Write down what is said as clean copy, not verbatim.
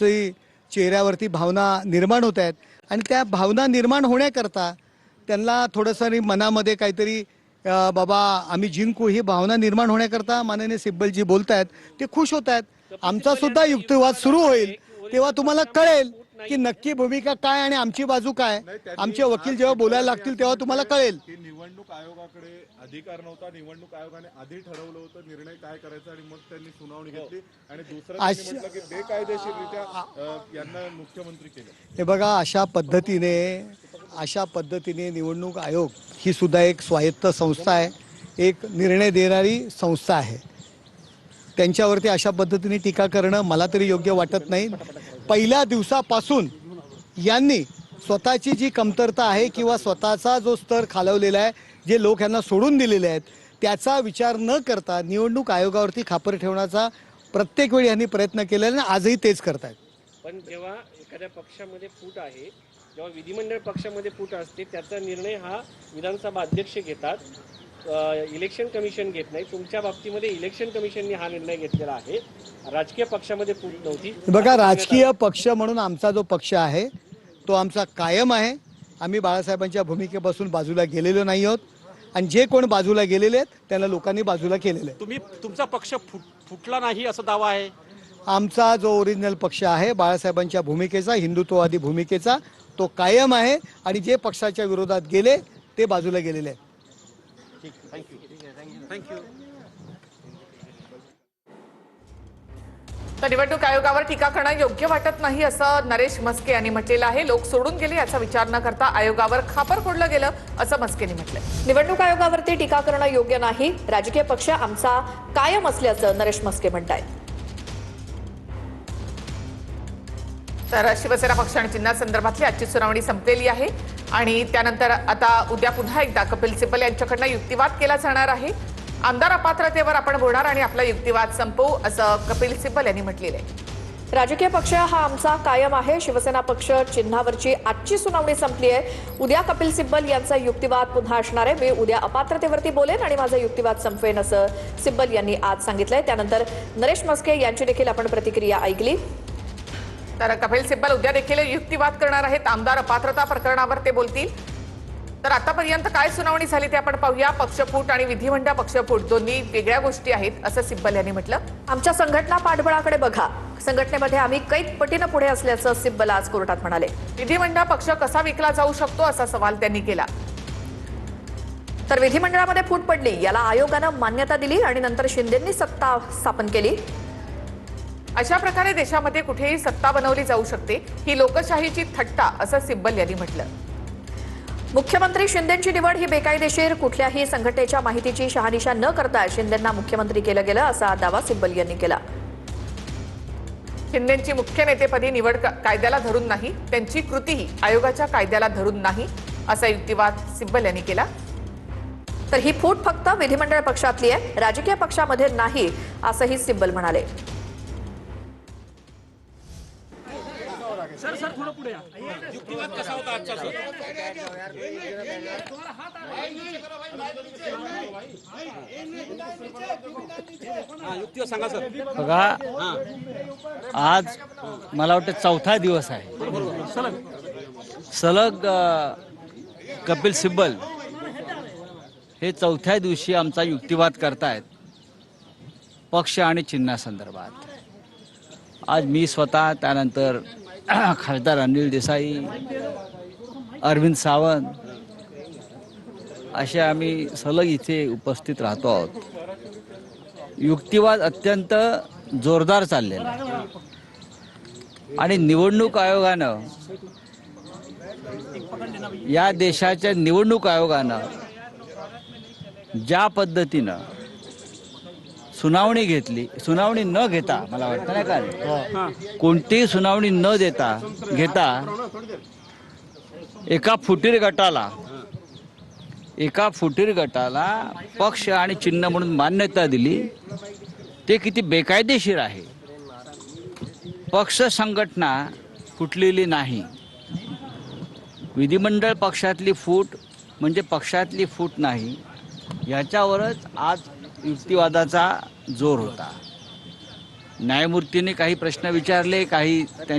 चेहऱ्यावरती भावना निर्माण होत आहेत आणि त्या भावना निर्माण होण्याकरता त्यांना थोडंसं मनामध्ये काहीतरी बाबा आम्ही जिंकू ही भावना निर्माण होण्याकरता माननीय सिब्बलजी बोलत आहेत, ते खुश होत आहेत। आमचा सुद्धा युक्तिवाद सुरू होईल तेव्हा तुम्हाला कळेल की नक्की भूमिका काय आणि आमची बाजू काय। आमचे वकील जेव्हा बोलायला लागतील तेव्हा तुम्हाला कळेल की निवडणूक आयोगाकडे अधिकार नव्हता, निवडणूक आयोगाने आधी ठरवलं होतं निर्णय काय करायचा आणि मग त्यांनी सुनावणी घेतली आणि दुसरं त्यांनी म्हटलं की बेकायदेशीररित्या यांना मुख्यमंत्री केलं। हे बघा, अशा पद्धतीने निवडणूक आयोग ही सुद्धा एक स्वायत्त संस्था आहे, एक निर्णय देणारी संस्था आहे। त्यांच्यावरती अशा पद्धतीने टीका करणं मला तरी योग्य वाटत नाही। पहिल्या दिवसापासून यांनी स्वतःची जी कमतरता आहे किंवा स्वतःचा जो स्तर खालवलेला आहे, जे लोक यांना सोडून दिलेले आहेत, त्याचा विचार न करता निवडणूक आयोगावरती खापर ठेवण्याचा प्रत्येक वेळी यांनी प्रयत्न केलेला आणि आजही तेच करतायत। पण जेव्हा एखाद्या पक्षामध्ये फूट आहे, जेव्हा विधिमंडळ पक्षामध्ये फूट असते, त्याचा निर्णय हा विधानसभा अध्यक्ष घेतात, इलेक्शन कमिशन घेत नाही। तुमच्या बाबतीमध्ये इलेक्शन कमिशनने हा निर्णय घेतलेला आहे, राजकीय पक्षामध्ये फूट नव्हती। बघा, राजकीय पक्ष म्हणून आमचा जो पक्ष आहे तो आमचा कायम आहे। आम्ही बाळासाहेबांच्या भूमिकेपासून बाजूला गेलेलो नाही आहोत आणि जे कोण बाजूला गेलेले आहेत त्यांना लोकांनी बाजूला केलेले आहे। तुमचा पक्ष फुटला नाही असा दावा आहे। आमचा जो ओरिजिनल पक्ष आहे बाळासाहेबांच्या भूमिकेचा, हिंदुत्ववादी भूमिकेचा, तो कायम आहे आणि जे पक्षाच्या विरोधात गेले ते बाजूला गेलेले आहेत। थँक्यू। तर निवडणूक आयोगावर टीका करणं योग्य वाटत नाही असं नरेश म्हस्के यांनी म्हटलेलं आहे। लोक सोडून गेले याचा विचार न करता आयोगावर खापर फोडलं गेलं असं म्हस्केंनी म्हटलंय। निवडणूक आयोगावरती टीका करणं योग्य नाही, राजकीय पक्ष आमचा कायम असल्याचं नरेश म्हस्के म्हणतायत। तर शिवसेना पक्ष आणि चिन्हासंदर्भातली आजची सुनावणी संपलेली आहे आणि त्यानंतर आता उद्या पुन्हा एकदा कपिल सिब्बल यांच्याकडनं युक्तिवाद केला जाणार आहे। आमदार अपात्रतेवर आपण बोलणार आणि आपला युक्तिवाद संपवू असं कपिल सिब्बल यांनी म्हटलेलं आहे। राजकीय पक्ष हा आमचा कायम आहे। शिवसेना पक्ष चिन्हावरची आजची सुनावणी संपली आहे। उद्या कपिल सिब्बल यांचा युक्तिवाद पुन्हा असणार आहे। मी उद्या अपात्रतेवरती बोलेन आणि माझा युक्तिवाद संपवेन असं सिब्बल यांनी आज सांगितलंय। त्यानंतर नरेश म्हस्के यांची देखील आपण प्रतिक्रिया ऐकली। तर कपिल सिब्बल उद्या देखील युक्तिवाद करणार आहेत। आमदार अपात्रता प्रकरणावर ते बोलतील। तर आतापर्यंत काय सुनावणी झाली ते आपण पाहूया। पक्षफूट आणि विधिमंडळ पक्षफूट दोन्ही वेगळ्या गोष्टी आहेत असं सिब्बल यांनी म्हटलं। आमच्या संघटना पाठबळाकडे बघा, संघटनेमध्ये आम्ही कैद पटीनं पुढे असल्याचं सिब्बल आज कोर्टात म्हणाले। विधिमंडळ पक्ष कसा विकला जाऊ शकतो असा सवाल त्यांनी केला। तर विधिमंडळामध्ये फूट पडली याला आयोगानं मान्यता दिली आणि नंतर शिंदेंनी सत्ता स्थापन केली। अशा प्रकारे देशामध्ये कुठेही सत्ता बनवली जाऊ शकते, ही लोकशाहीची थट्टा असं सिब्बल यांनी म्हटलं। मुख्यमंत्री शिंदेंची निवड ही बेकायदेशीर, कुठल्याही संघटनेच्या माहितीची शहानिशा न करता शिंदेंना मुख्यमंत्री केलं गेलं असा दावा सिब्बल यांनी केला। शिंदेंची मुख्य नेतेपदी निवड कायद्याला धरून नाही, त्यांची कृतीही आयोगाच्या कायद्याला धरून नाही असा युक्तिवाद सिब्बल यांनी केला। तर ही फूट फक्त विधिमंडळ पक्षातली आहे, राजकीय पक्षामध्ये नाही असंही सिब्बल म्हणाले। सर थोडं पुढे या। युक्तिवाद कसा होता आजचा सर? युक्तिवाद सांगा सर। बघा, आज मला वाटतं चौथा दिवस आहे सलग कपिल सिब्बल हे चौथ्या दिवशी आमचा युक्तिवाद करतायत पक्ष आणि चिन्हासंदर्भात। आज मी स्वतः, त्यानंतर खासदार अनिल देसाई, अरविंद सावंत असे आम्ही सलग इथे उपस्थित राहतो आहोत। युक्तिवाद अत्यंत जोरदार चाललेला आहे आणि निवडणूक आयोगानं, या देशाच्या निवडणूक आयोगानं ज्या पद्धतीनं सुनावणी घेतली, सुनावणी न घेता, मला वाटतं नाही का, कोणतीही सुनावणी न घेता एका फुटीर गटाला पक्ष आणि चिन्ह म्हणून मान्यता दिली, ते किती बेकायदेशीर आहे। पक्ष संघटना फुटलेली नाही, विधिमंडळ पक्षातली फूट म्हणजे पक्षातली फूट नाही, याच्यावरच आज युक्तिवादाचा जोर होता। न्यायमूर्तींनी काही प्रश्न विचारले, काही